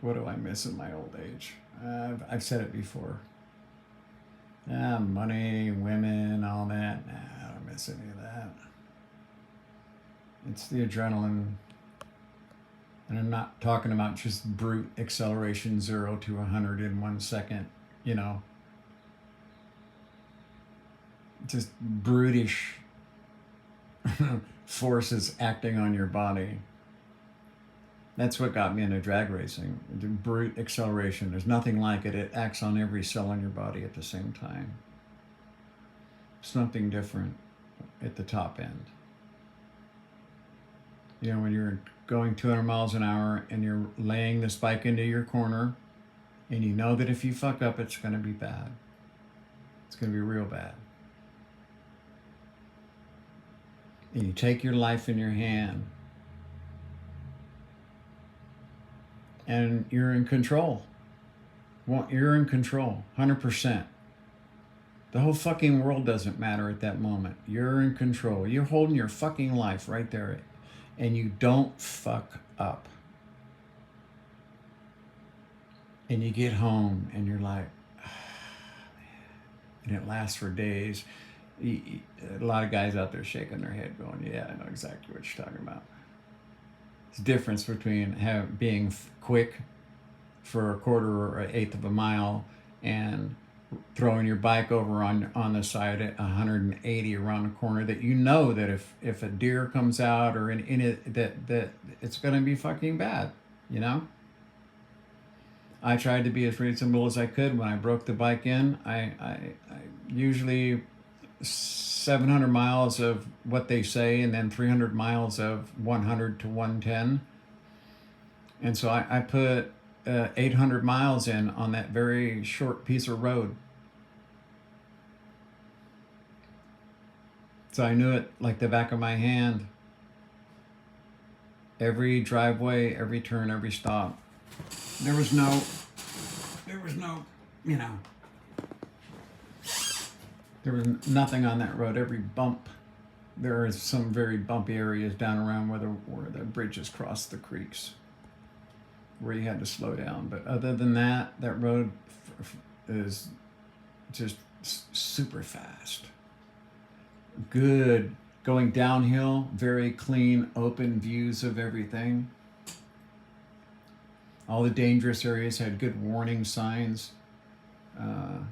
What do I miss in my old age? I've said it before. Money, women, all that. Nah, I don't miss any of that. It's the adrenaline. And I'm not talking about just brute acceleration 0 to 100 in 1 second, you know, just brutish forces acting on your body. That's what got me into drag racing. The brute acceleration. There's nothing like it. It acts on every cell in your body at the same time. Something different at the top end. You know, when you're going 200 miles an hour and you're laying this bike into your corner and you know that if you fuck up, it's going to be bad. It's going to be real bad. And you take your life in your hand and you're in control. Well, you're in control, 100%. The whole fucking world doesn't matter at that moment. You're in control. You're holding your fucking life right there. And you don't fuck up. And you get home and you're like, and it lasts for days. A lot of guys out there shaking their head going, yeah, I know exactly what you're talking about. It's the difference between being quick for a quarter or an eighth of a mile and throwing your bike over on the side at 180 around the corner, that you know that if a deer comes out or in it, that it's going to be fucking bad, you know? I tried to be as reasonable as I could. When I broke the bike in, I usually 700 miles of what they say and then 300 miles of 100 to 110. And so I put 800 miles in on that very short piece of road. So I knew it like the back of my hand. Every driveway, every turn, every stop. There was no, you know, there was nothing on that road. Every bump, there are some very bumpy areas down around where the bridges cross the creeks, where you had to slow down. But other than that, that road is just super fast. Good going downhill, very clean, open views of everything. All the dangerous areas had good warning signs. Not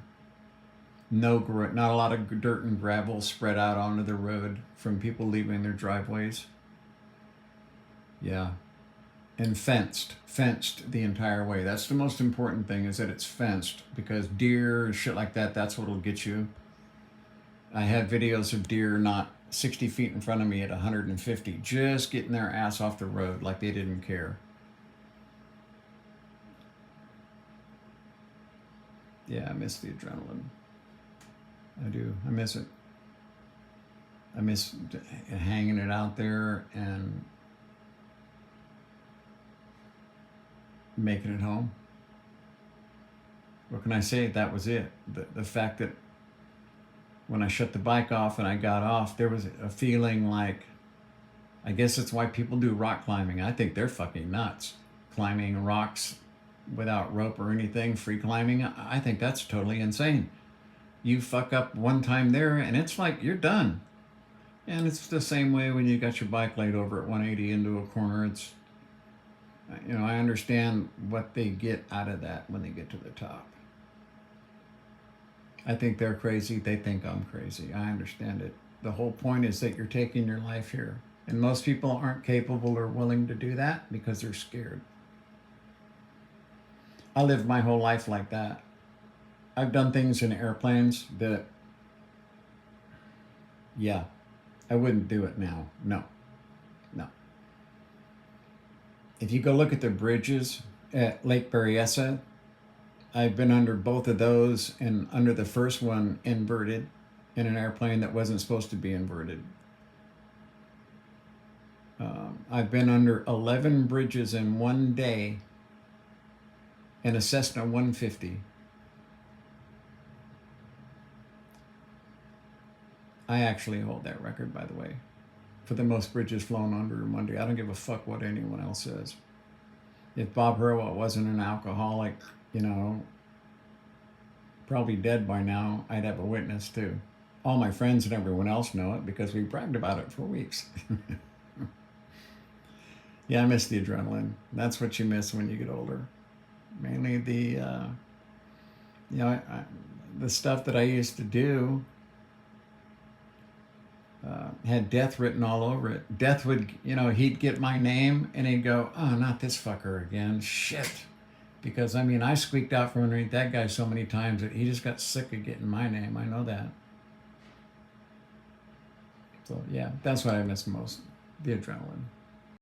a lot of dirt and gravel spread out onto the road from people leaving their driveways. Yeah. And fenced the entire way. That's the most important thing, is that it's fenced, because deer and shit like that, that's what'll get you. I had videos of deer not 60 feet in front of me at 150, just getting their ass off the road like they didn't care. Yeah, I miss the adrenaline. I do. I miss it. I miss hanging it out there and making it home. What can I say? That was it. The fact that when I shut the bike off and I got off, there was a feeling like, I guess that's why people do rock climbing. I think they're fucking nuts. Climbing rocks without rope or anything, free climbing. I think that's totally insane. You fuck up one time there and it's like you're done. And it's the same way when you got your bike laid over at 180 into a corner. It's, you know, I understand what they get out of that when they get to the top. I think they're crazy. They think I'm crazy. I understand it. The whole point is that you're taking your life here. And most people aren't capable or willing to do that because they're scared. I lived my whole life like that. I've done things in airplanes that, yeah, I wouldn't do it now. No. If you go look at the bridges at Lake Berryessa, I've been under both of those, and under the first one inverted in an airplane that wasn't supposed to be inverted. I've been under 11 bridges in one day in a Cessna 150. I actually hold that record, by the way, for the most bridges flown under in one day. I don't give a fuck what anyone else says. If Bob Hurwitz wasn't an alcoholic, you know, probably dead by now, I'd have a witness too. All my friends and everyone else know it because we bragged about it for weeks. Yeah, I miss the adrenaline. That's what you miss when you get older. Mainly you know, the stuff that I used to do had death written all over it. Death would, you know, he'd get my name and he'd go, "Oh, not this fucker again. Shit." Because I mean, I squeaked out from underneath that guy so many times that he just got sick of getting my name. I know that. So yeah, that's what I miss most, the adrenaline.